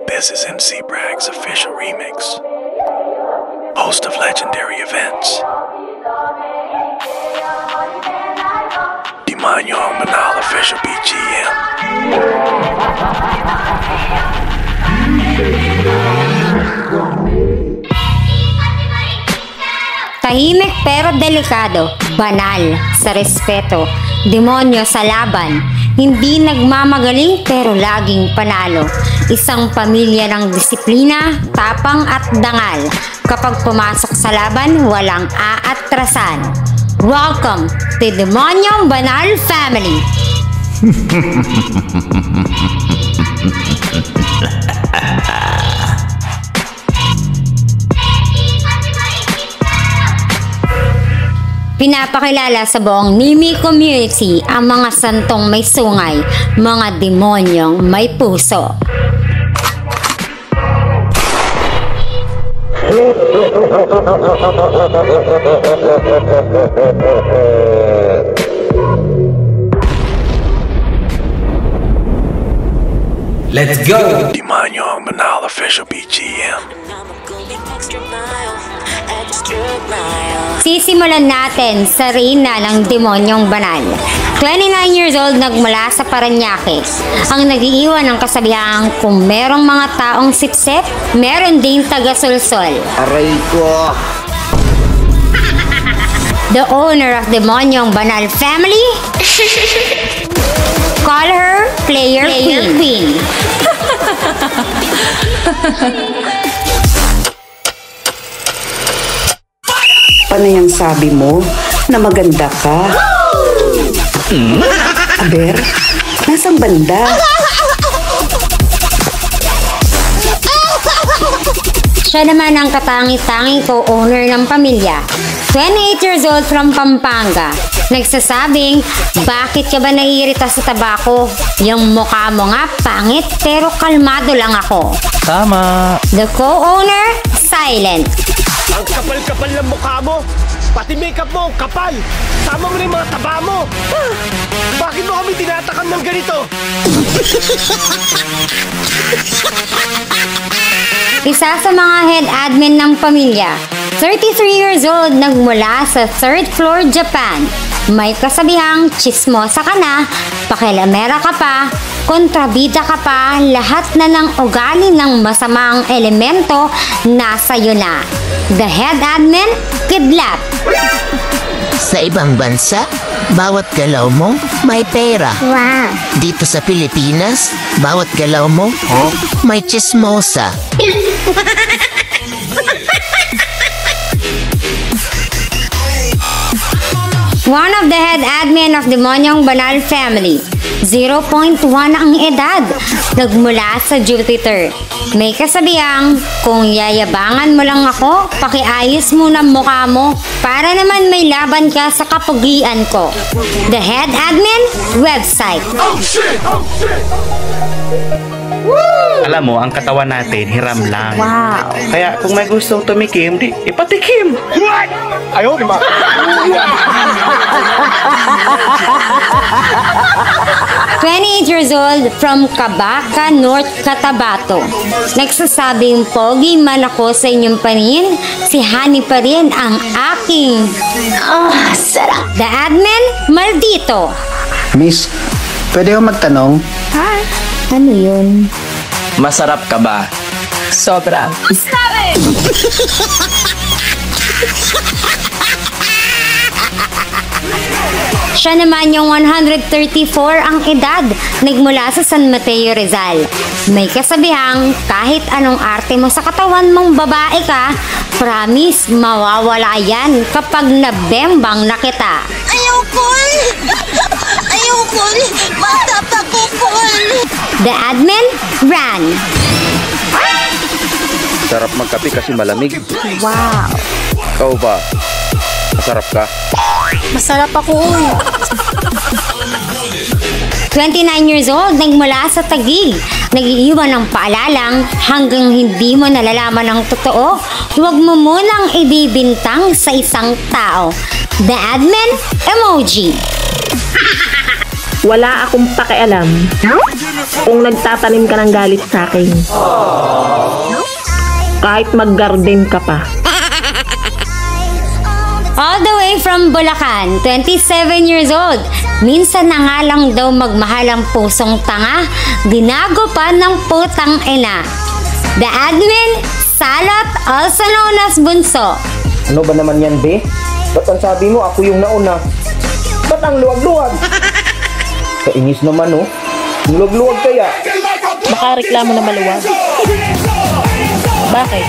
This is MC Brag's official remix. Host of legendary events. Demonyo ang Banal official BGM. Tahimik pero delikado, banal sa respeto, demonyo sa laban, hindi nagmamagaling pero laging panalo. Isang pamilya ng disiplina, tapang at dangal. Kapag pumasok sa laban, walang aatrasan. Welcome to Demonyong Banal Family! Pinapakilala sa buong Nimi community ang mga santong may sungay, mga demonyong may puso. Let's go! Demonyo ang Banal official BGM. Sisimulan natin sa reyna ng demonyong banal. 29 years old nagmula sa Parañaque. Ang nag-iiwan ng kasabihang kung merong mga taong sipsip, meron ding taga-sulsol. Aray ko! The owner of Demonyong Banal Family? Call her Player Queen. Paano yung sabi mo na maganda ka? Aber, nasang banda? Siya naman ang katangi-tanging co-owner ng pamilya. 28 years old from Pampanga. Nagsasabing, bakit ka ba naiirita sa tabako? Yung mukha mo nga pangit pero kalmado lang ako. Tama. The co-owner, silent. Ang kapal-kapal ng mukha mo! Pati makeup mo, kapal! Sama mo na yung mga taba mo! Bakit mo kami tinatakam ng ganito? Isa sa mga head admin ng pamilya, 33 years old, nagmula sa 3rd floor, Japan. May kasabihang chismosa ka na, pakilamera ka pa, kontrabida ka pa, lahat na ng ugali ng masamang elemento nasa iyo na. The head admin, kidlap. Sa ibang bansa, bawat galaw mo may pera. Wow. Dito sa Pilipinas, bawat galaw mo may chismosa. One of the head admin of Demonyong Banal Family, 0.1 ang edad, nagmula sa Jupiter. May kasabihang, kung yayabangan mo lang ako, pakiayos mo ng mukha mo para naman may laban ka sa kapugian ko. The head admin website. Alam mo, ang katawan natin, hiram lang. Wow. Kaya kung may gustong tumikim, di ipatikim. What? Ayaw, di ba? 28 years old from Cabaca, North Cotabato. Nagsasabing pogi man ako sa inyong paningin, si Honey pa rin ang aking sarap. The admin, maldito. Miss, pwede ko magtanong? Ano yun? Masarap ka ba? Sobra. Siya naman yung 134 ang edad, nagmula sa San Mateo, Rizal. May kasabihang, kahit anong arte mo sa katawan mong babae ka, promise mawawala yan kapag nabembang na kita. Ayoko! Ayoko! Bata pa ko po! The admin, ran. Sarap magkape kasi malamig. Wow. Ikaw ba? Masarap ka? Masarap ako, uy. 29 years old, nagmula sa Taguig. Nag-iiwan ng paalalang hanggang hindi mo nalalaman ang totoo, huwag mo munang ibibintang sa isang tao. The admin emoji. Wala akong pakialam kung nagtatanim ka ng galit sa akin. Kahit mag-garden ka pa. All the way from Bulacan, 27 years old. Minsan na nga lang daw magmahal ang pusong tanga, ginagupan ng putang ina. The admin, Salot, also known as Bunso. Ano ba naman yan, be? Ba't ang sabi mo ako yung nauna? Ba't ang luwag-luwag? Kainis naman, oh. Luwag-luwag kaya. Baka reklamo na maluwag. Bakit?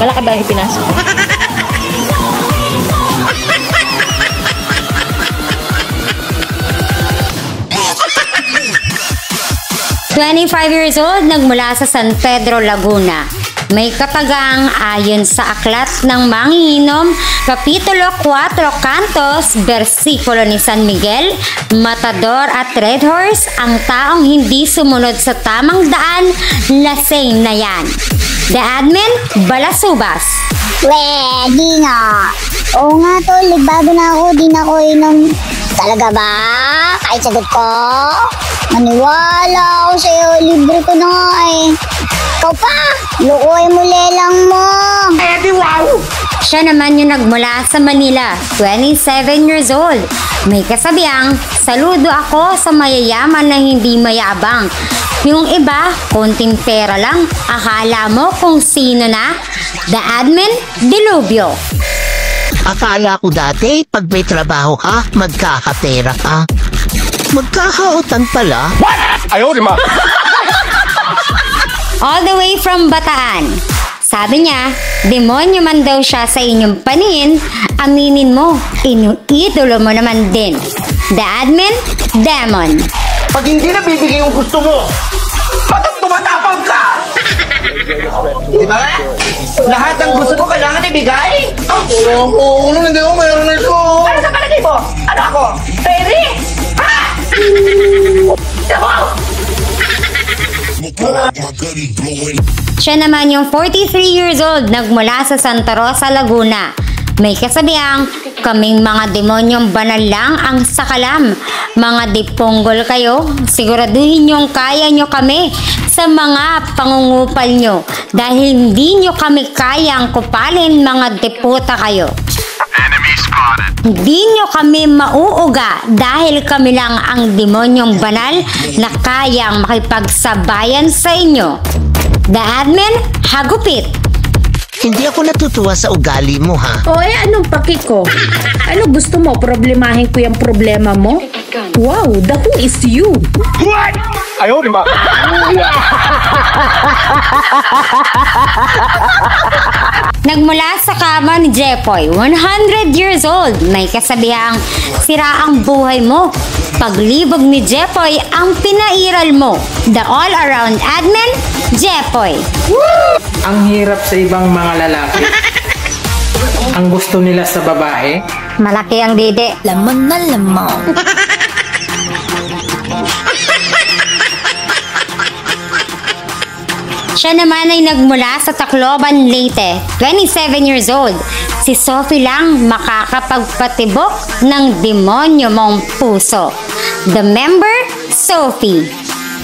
Malaki ba yung pinasok? 25 years old, nagmula sa San Pedro, Laguna. May katagang ayon sa aklat ng Manginginom, Kapitulo 4, Cantos, versikulo ni San Miguel, Matador at Red Horse, ang taong hindi sumunod sa tamang daan, lasing na yan. The admin, Balasubas. Di nga. Oo nga tol, bago na ako, di na ako inom. Talaga ba? Kahit sagot ko? Maniwala ako sa'yo, libre ko na nga eh. Ikaw pa, lukoy mo lelang mo. Siya naman yung nagmula sa Manila, 27 years old. May kasabihang, saludo ako sa mayayaman na hindi mayabang. Yung iba, konting pera lang. Akala mo kung sino na? The admin, Dilubyo. Akala ko dati, pag may trabaho ka, magkakapera ka. Magkakautang pala. What? Ayaw, di ma. All the way from Bataan. Sabi niya, demonyo man daw siya sa inyong paningin, aminin mo, idolo mo naman din. The admin, Demon. Pag hindi nabibigay yung gusto mo, ba't tumatapang ka? Di ba? Lahat ng gusto mo kailangan ibigay? Oo, hindi ako mayroon na ito. Ano sa palagay mo? Ano ako? Baby? Ha? Siya naman yung 43 years old, nagmula sa Santa Rosa, Laguna. May kasabihang, kaming mga demonyong banal lang ang sakalam. Mga dipunggol kayo, siguraduhin yung kaya nyo kami sa mga pangungupal nyo. Dahil hindi nyo kami kayang kupalin, mga deputa kayo. Hindi nyo kami mauuga dahil kami lang ang demonyong banal na kayang makipagsabayan sa inyo. The admin, Hagupit. Hindi ako natutuwa sa ugali mo, ha? O anong paki ko? Ano gusto mo? Problemahin ko yung problema mo? Wow, the who is you? What? Ayaw, di ba? Nagmula sa kama ni Jepoy, 100 years old. May kasabihang, sira ang buhay mo. Paglibog ni Jepoy ang pinairal mo. The all-around admin, Jepoy. Ang hirap sa ibang mga lalaki. Ang gusto nila sa babae, malaki ang dede. Lamang na lamang. Siya naman ay nagmula sa Tacloban, Leyte, 27 years old. Si Sophie lang makakapagpatibok ng demonyo mong puso. The member, Sophie.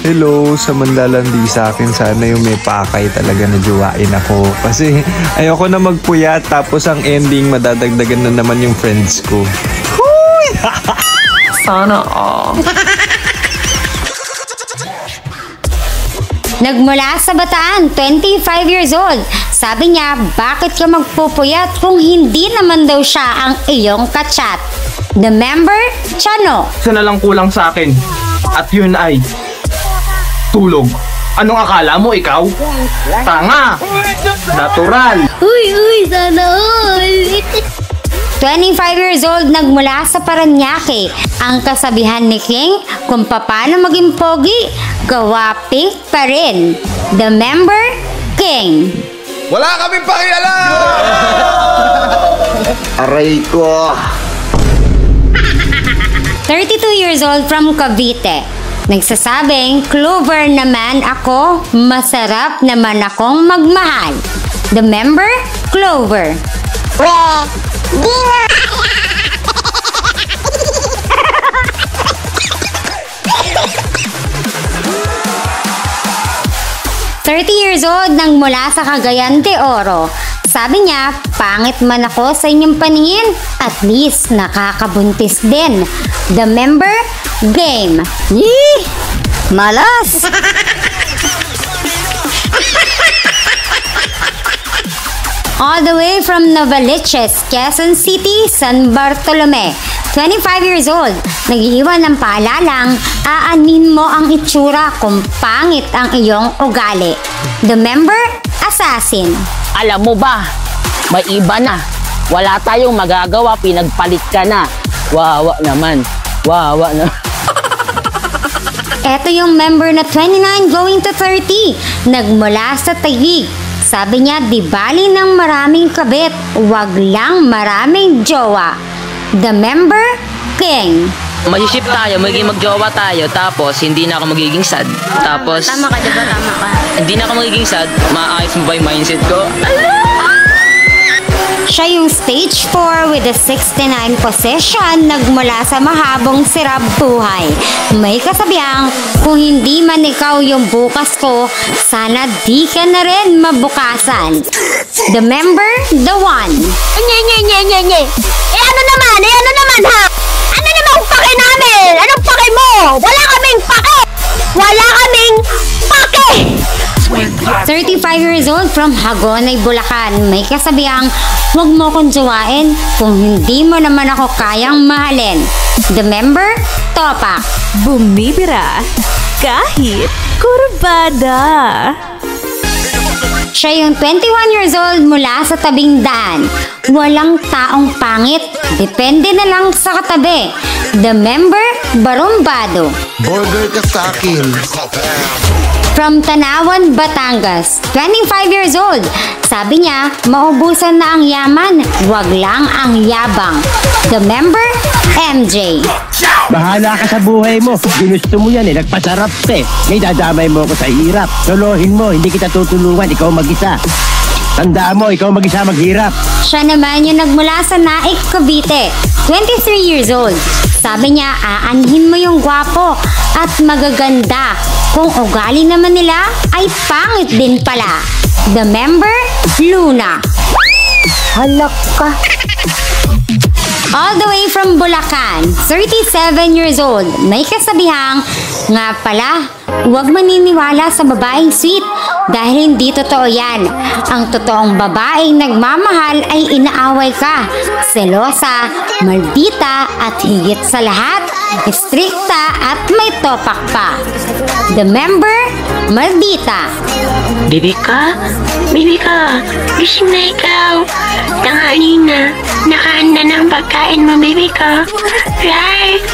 Hello, samantalang di sa akin sana yung may pakay talaga na juwain ako. Kasi ayoko na magpuyat tapos ang ending madadagdagan na naman yung friends ko. Huy! Sana Nagmula sa Bataan, 25 years old. Sabi niya, bakit ka magpupuyat kung hindi naman daw siya ang iyong kachat? The member, Chano. isa na lang kulang sa akin. At yun ay tulog. Anong akala mo ikaw? Tanga! Natural! Uy, sana all. 25 years old, nagmula sa Paranaque. Ang kasabihan ni King, kung paano maging pogi, gawapi pa rin. The member, King. Wala kaming pakialam! Aray ko! 32 years old from Cavite. Nagsasabing, Clover naman ako, masarap naman akong magmahal. The member, Clover. Di nga. 30 years old nang mula sa Cagayan de Oro. Sabi niya, pangit man ako sa inyong paningin, at least nakakabuntis din. The member, game. Yee! Malas! All the way from Novaliches, Quezon City, San Bartolome. 25 years old, nag-iwan ng paalalang aanin mo ang itsura kung pangit ang iyong ugali. The member, assassin. Alam mo ba, may iba na. Wala tayong magagawa, pinagpalit ka na. Wawa naman. Wawa na. Ito yung member na 29 going to 30, nagmula sa Taguig. Sabi niya, di bali ng maraming kabit, wag lang maraming jowa. The member, king. Mag-ship tayo, magiging magjowa tayo, tapos hindi na ako magiging sad. Tapos, Tama ka, diba? Tama ka. hindi na ako magiging sad, maayos mo ba yung mindset ko? Siya yung stage 4 with a 69 position, nagmula sa mahabong sirap buhay. May kasabihang, kung hindi man ikaw yung bukas ko, sana di ka na rin mabukasan. The member, the one. Nye. Eh ano naman ha? Ano namang pake namin? Anong pake mo? Wala kaming pake! 35 years old from Hagonay, Bulacan. May kasabihang, huwag mo kong jowain kung hindi mo naman ako kayang mahalin. The member, Topak. Bumibira kahit kurbada. Siya yung 21 years old mula sa tabing daan. Walang taong pangit, depende na lang sa katabi. The member, Barumbado. Border ka sa akin. From Tanawan, Batangas, 25 years old. Sabi niya, maubusan na ang yaman, wag lang ang yabang. The member, MJ. Bahala ka sa buhay mo. Ginusto mo yan eh. Nagpasarap eh. Ngayon dadamay mo ako sa hirap. Lolohin mo. Hindi kita tutulungan. Ikaw mag-isa. Tandaan mo, ikaw mag-isa maghirap. Siya naman yung nagmula sa Naik, Cavite. 23 years old. Sabi niya, aanhin mo yung gwapo at magaganda. Kung ugali naman nila, ay pangit din pala. The member, Luna. Halak ka. All the way from Bulacan, 37 years old. May kasabihang, nga pala, huwag maniniwala sa babaeng sweet dahil hindi totoo yan. Ang totoong babaeng nagmamahal ay inaaway ka, selosa, maldita at higit sa lahat, strikta at may topak pa. The member, maldita. Bibika, gising na ikaw. Tanghali na, nakahanda ng pagkain mo, Bibika. Right?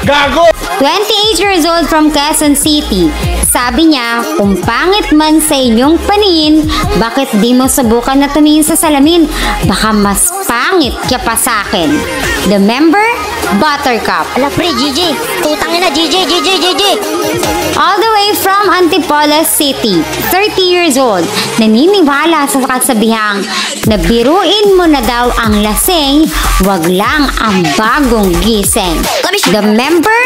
Gago! 28 years old from Quezon City. Sabi niya, kung pangit man sa inyong paningin, bakit di mo subukan na tumingin sa salamin? Baka mas pangit ka pa sa akin. The member, Buttercup. Ala pre, Gigi. Putangin na, Gigi. All the way from Antipolo City, 30 years old. Naniniwala sa kasabihang, nabiruin mo na daw ang lasing, wag lang ang bagong gising. The member,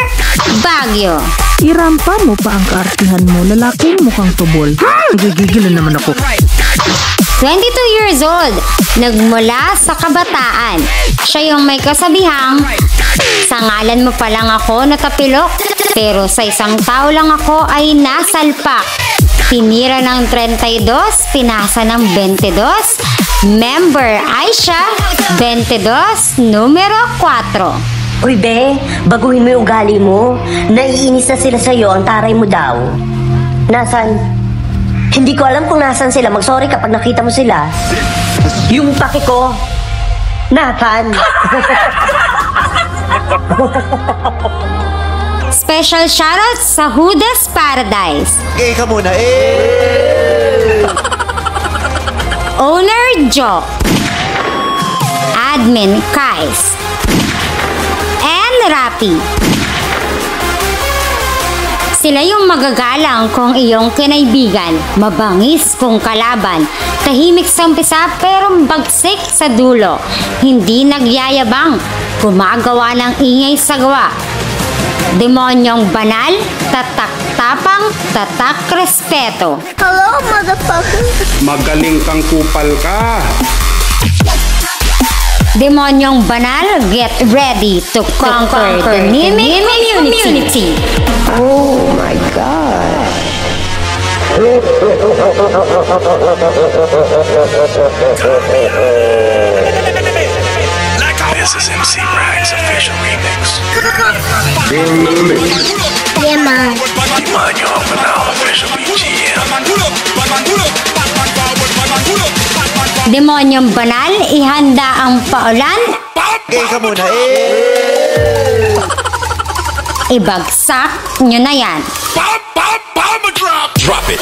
Baguio. Irampa mo pa ang kaartihan mo, lalaking mukhang tubol. Nagigigil na naman ako. 22 years old, nagmula sa kabataan. Siya yung may kasabihang, sa ngalan mo pa lang ako natapilok, pero sa isang tao lang ako ay nasalpak. Tinira ng 32, pinasa ng 22. Member Aisha, 22, numero 4. Uy, be, baguhin mo yung ugali mo. Naiinis na sila sa'yo, ang taray mo daw. Nasaan? Hindi ko alam kung nasaan sila. Mag-sorry kapag nakita mo sila. Yung pake ko, nasaan? Special shoutout sa Hudas Paradise. Okay ka muna, Owner Joe. Admin Kais. Rapi. Sila yung magagalang kung iyong kinaibigan, mabangis kung kalaban, tahimik sa umpisa pero bagsik sa dulo, hindi nagyayabang, gumagawa ng ingay sa gawa. Demonyong banal, tatak tapang, tatak respeto. Hello, motherfucker. Magaling kang kupal ka. Demonyong banal, get ready to conquer the mimic community. Oh my God. This is MC Brag's official remix. Demonyo Banal official BGM. Demonyong banal, ihanda ang paulan. Okay ka muna Ibagsak nyo na yan. Drop it.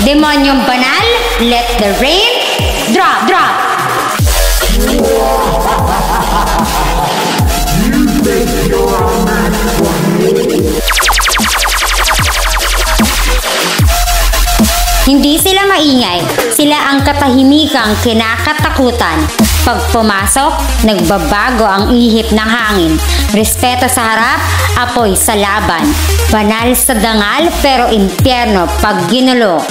Demonyong banal, let the rain drop. Hindi sila maingay, sila ang katahimikang kinakatakutan. Pag pumasok, nagbabago ang ihip ng hangin. Respeto sa harap, apoy sa laban. Banal sa dangal pero impyerno pag ginulo.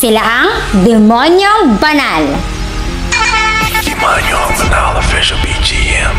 Sila ang Demonyong Banal. Demonyo Banal official BGM.